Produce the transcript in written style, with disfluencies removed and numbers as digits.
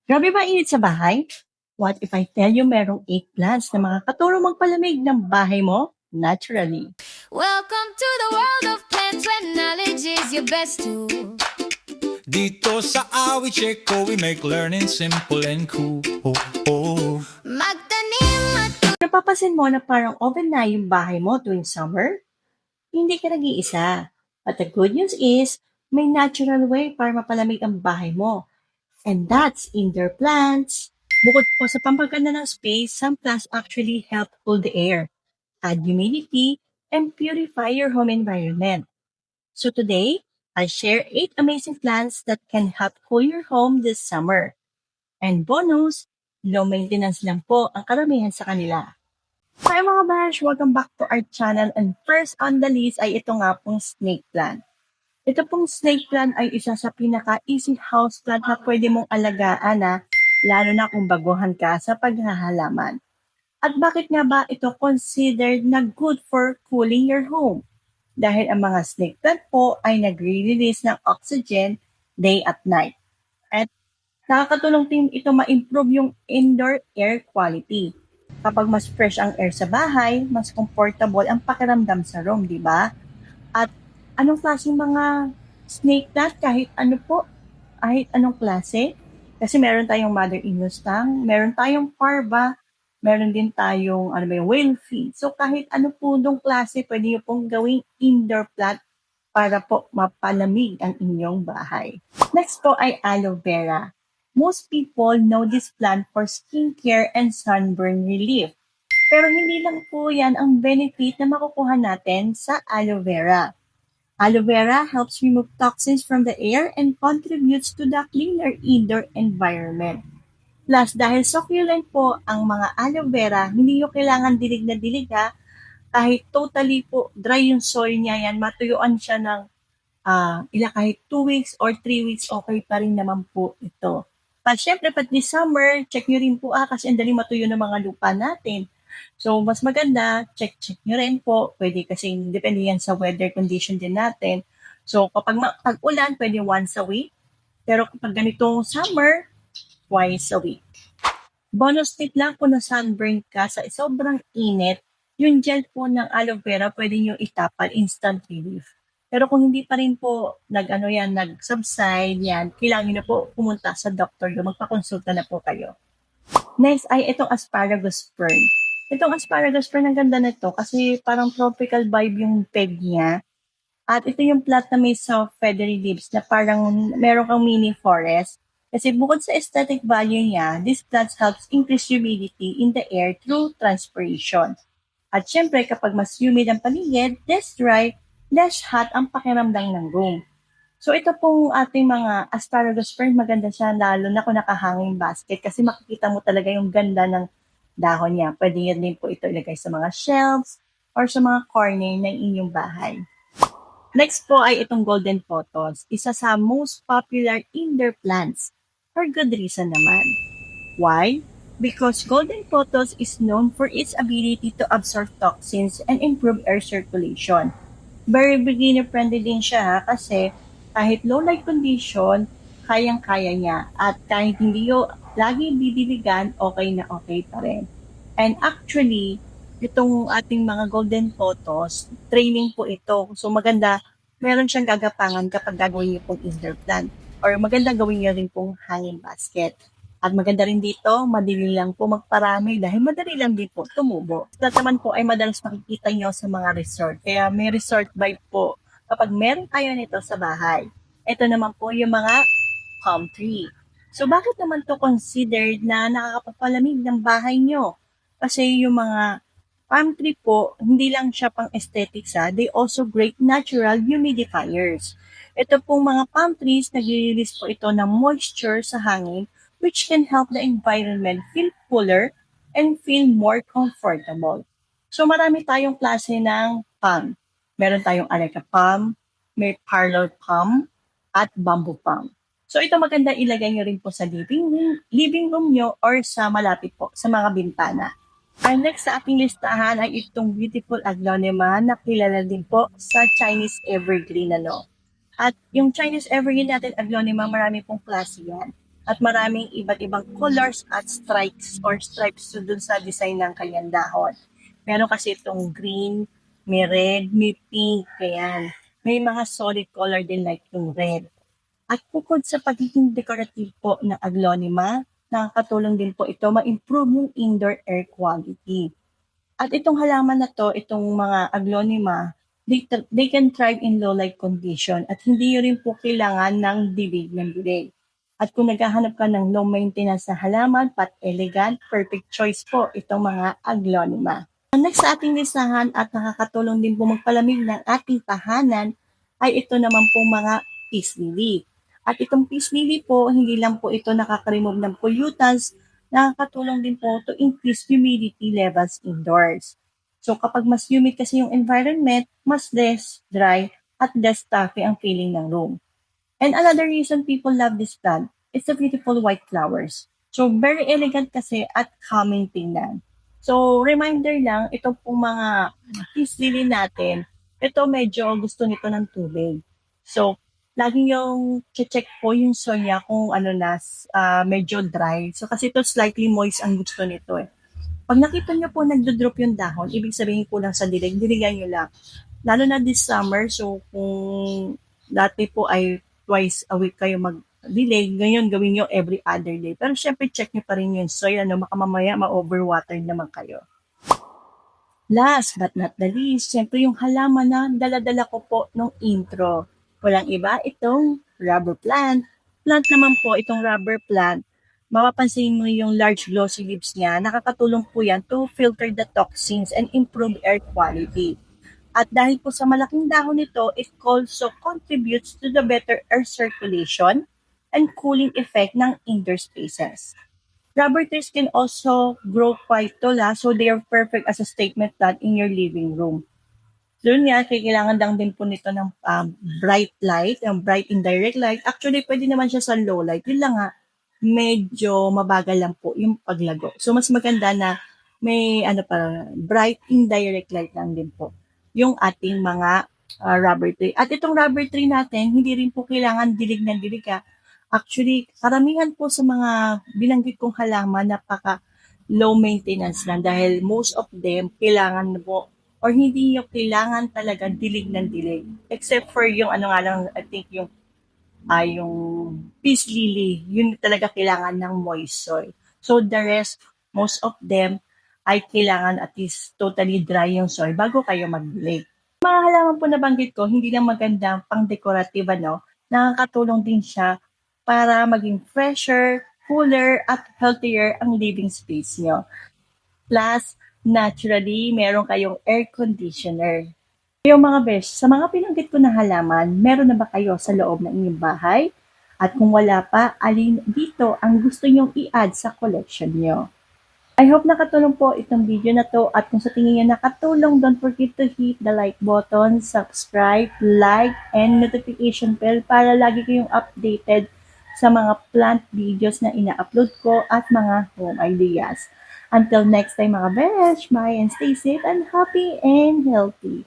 Grabe ba init sa bahay? What if I tell you merong 8 plants na makakatulong magpalamig ng bahay mo naturally? Welcome to the world of plants where knowledge is your best tool. Dito sa Awi Checo, we make learning simple and cool. Oh, oh. Magtanim at Napapasin mo na parang oven na yung bahay mo tuwing summer? Hindi ka nag-iisa. But the good news is, may natural way para mapalamig ang bahay mo. And that's indoor plants. Bukod po sa pampaganda ng space, some plants actually help cool the air, add humidity, and purify your home environment. So today, I share 8 amazing plants that can help cool your home this summer. And bonus, low maintenance lang po ang karamihan sa kanila. Hi mga bash! Welcome back to our channel and first on the list ay ito nga pong snake plant. Ito pong snake plant ay isa sa pinaka-easy house plant na pwede mong alagaan lalo na kung baguhan ka sa paghahalaman. At bakit nga ba ito considered na good for cooling your home? Dahil ang mga snake plant po ay nagre-release ng oxygen day at night. At nakakatulong din ito ma-improve yung indoor air quality. Kapag mas fresh ang air sa bahay, mas comfortable ang pakiramdam sa room, di ba? At anong klaseng mga snake plant? Kahit ano po, kahit anong klase. Kasi meron tayong mother-in-law stang, meron tayong parva, meron din tayong whale feed. So kahit ano po nung klase, pwede nyo pong gawing indoor plant para po mapalamig ang inyong bahay. Next po ay aloe vera. Most people know this plant for skincare and sunburn relief. Pero hindi lang po yan ang benefit na makukuha natin sa aloe vera. Aloe vera helps remove toxins from the air and contributes to the cleaner indoor environment. Plus, dahil succulent po ang mga aloe vera, hindi nyo kailangan dilig na dilig kahit totally po dry yung soil niya yan, matuyuan siya ng kahit 2 weeks or 3 weeks, okay pa rin naman po ito. But syempre, pag this summer, check nyo rin po kasi ang dali matuyo ng mga lupa natin. So, mas maganda, check nyo rin po. Pwede kasi, depende yan sa weather condition din natin. So, kapag pag-ulan, pwede once a week. Pero kapag ganitong summer, twice a week. Bonus tip lang kung na-sunburn ka sa sobrang init, yung gel po ng aloe vera, pwede nyo itapal instant relief. Pero kung hindi pa rin po nag-subside yan, kailangan nyo na po pumunta sa doctor nyo, magpakonsulta na po kayo. Next ay itong asparagus fern. Itong asparagus fern, ang ganda na ito kasi parang tropical vibe yung peg niya. At ito yung plant na may soft feathery leaves na parang meron kang mini forest. Kasi bukod sa aesthetic value niya, this plant helps increase humidity in the air through transpiration. At syempre, kapag mas humid ang paligid, less dry, less hot ang pakiramdam ng room. So ito pong ating mga asparagus fern, maganda siya lalo na kung nakahanging basket kasi makikita mo talaga yung ganda ng dahon niya. Pwede yan din po ito ilagay sa mga shelves or sa mga corner ng inyong bahay. Next po ay itong golden photos, isa sa most popular indoor plants. For good reason naman. Why? Because golden photos is known for its ability to absorb toxins and improve air circulation. Very beginner-friendly din siya kasi kahit low light condition, kayang-kaya niya. At kahit hindi yo lagi didiligan, okay na okay pa rin. And actually, itong ating mga golden photos, training po ito. So maganda, meron siyang gagapangan kapag gagawin niyo pong indoor plant. Or maganda gawin niyo rin pong hanging basket. At maganda rin dito, madali lang po magparami dahil madali lang din po tumubo. Lahat naman po ay madalas makikita nyo sa mga resort. Kaya may resort vibe po kapag meron kayo nito sa bahay. Ito naman po yung mga palm tree. So bakit naman to considered na nakakapapalamig ng bahay nyo? Kasi yung mga palm tree po, hindi lang siya pang aesthetics they also great natural humidifiers. Ito pong mga palm trees, nag-release po ito ng moisture sa hangin which can help the environment feel cooler and feel more comfortable. So marami tayong klase ng palm. Meron tayong areca palm, may parlor palm, at bamboo palm. So ito maganda ilagay nyo rin po sa living room nyo or sa malapit po sa mga bintana. Ang next sa ating listahan ay itong beautiful aglonema na kilala din po sa Chinese evergreen At yung Chinese evergreen natin aglonema, marami pong klase yan. At maraming iba't ibang colors at stripes dun sa design ng kanyang dahon. Meron kasi itong green, may red, may pink, ayan. May mga solid color din like yung red. At bukod sa pagiging decorative po ng aglonema, nakakatulong din po ito ma-improve yung indoor air quality. At itong halaman na 'to, itong mga aglonema, they can thrive in low light condition at hindi rin po kailangan ng dilig ng dilig. At kung naghahanap ka ng low maintenance na halaman but elegant, perfect choice po itong mga aglonema. Ang next sa ating listahan at nakakatulong din po magpalamig ng ating tahanan ay ito naman po mga peace lily. At itong peace lily po, hindi lang po ito nakaka-remove ng pollutants, nakakatulong din po to increase humidity levels indoors. So kapag mas humid kasi yung environment, mas less dry at less stuffy ang feeling ng room. And another reason people love this plant is the beautiful white flowers. So very elegant kasi at calming tingnan. So reminder lang, itong pong mga peace lily natin, ito medyo gusto nito ng tubig. So laging yung check po yung soil niya kung ano na medyo dry. So kasi ito slightly moist ang gusto nito eh. Pag nakita niyo po nagdo-drop yung dahon, ibig sabihin po lang sa dilig, diligan niyo lang. Lalo na this summer, so kung dati po ay twice a week kayo mag-dilig, ngayon gawin niyo every other day. Pero syempre check niyo pa rin yung soil, ano, baka mamaya ma-overwater naman kayo. Last but not the least, syempre yung halaman na dala-dala ko po nung intro. Walang iba, itong rubber plant. Plant naman po, itong rubber plant, mapapansin mo yung large glossy leaves niya, nakakatulong po yan to filter the toxins and improve air quality. At dahil po sa malaking dahon nito, it also contributes to the better air circulation and cooling effect ng indoor spaces. Rubber trees can also grow quite tall, so they are perfect as a statement plant in your living room. So yun nga, kailangan lang din po nito ng bright light, bright indirect light. Actually, pwede naman siya sa low light. Yun lang nga, medyo mabagal lang po yung paglago. So mas maganda na may bright indirect light lang din po yung ating mga rubber tree. At itong rubber tree natin, hindi rin po kailangan dilig ng dilig. Actually, karamihan po sa mga binanggit kong halaman napaka low maintenance lang dahil most of them kailangan po or hindi nyo kailangan talaga dilig ng dilig. Except for yung ano nga lang, I think yung peace lily, yun talaga kailangan ng moist soil. So the rest, most of them ay kailangan at least totally dry yung soil bago kayo magdilig. Mga halaman po nabanggit ko, hindi lang maganda pang decorative, nakakatulong din siya para maging fresher, cooler, at healthier ang living space nyo. Plus, naturally, meron kayong air conditioner. Yung mga besh, sa mga pinanggit ko na halaman, meron na ba kayo sa loob ng inyong bahay? At kung wala pa, alin dito ang gusto nyong i-add sa collection nyo? I hope nakatulong po itong video na to at kung sa tingin nyo nakatulong, don't forget to hit the like button, subscribe, like, and notification bell para lagi kayong updated sa mga plant videos na ina-upload ko at mga home ideas. Until next time mga besh, bye and stay safe and happy and healthy.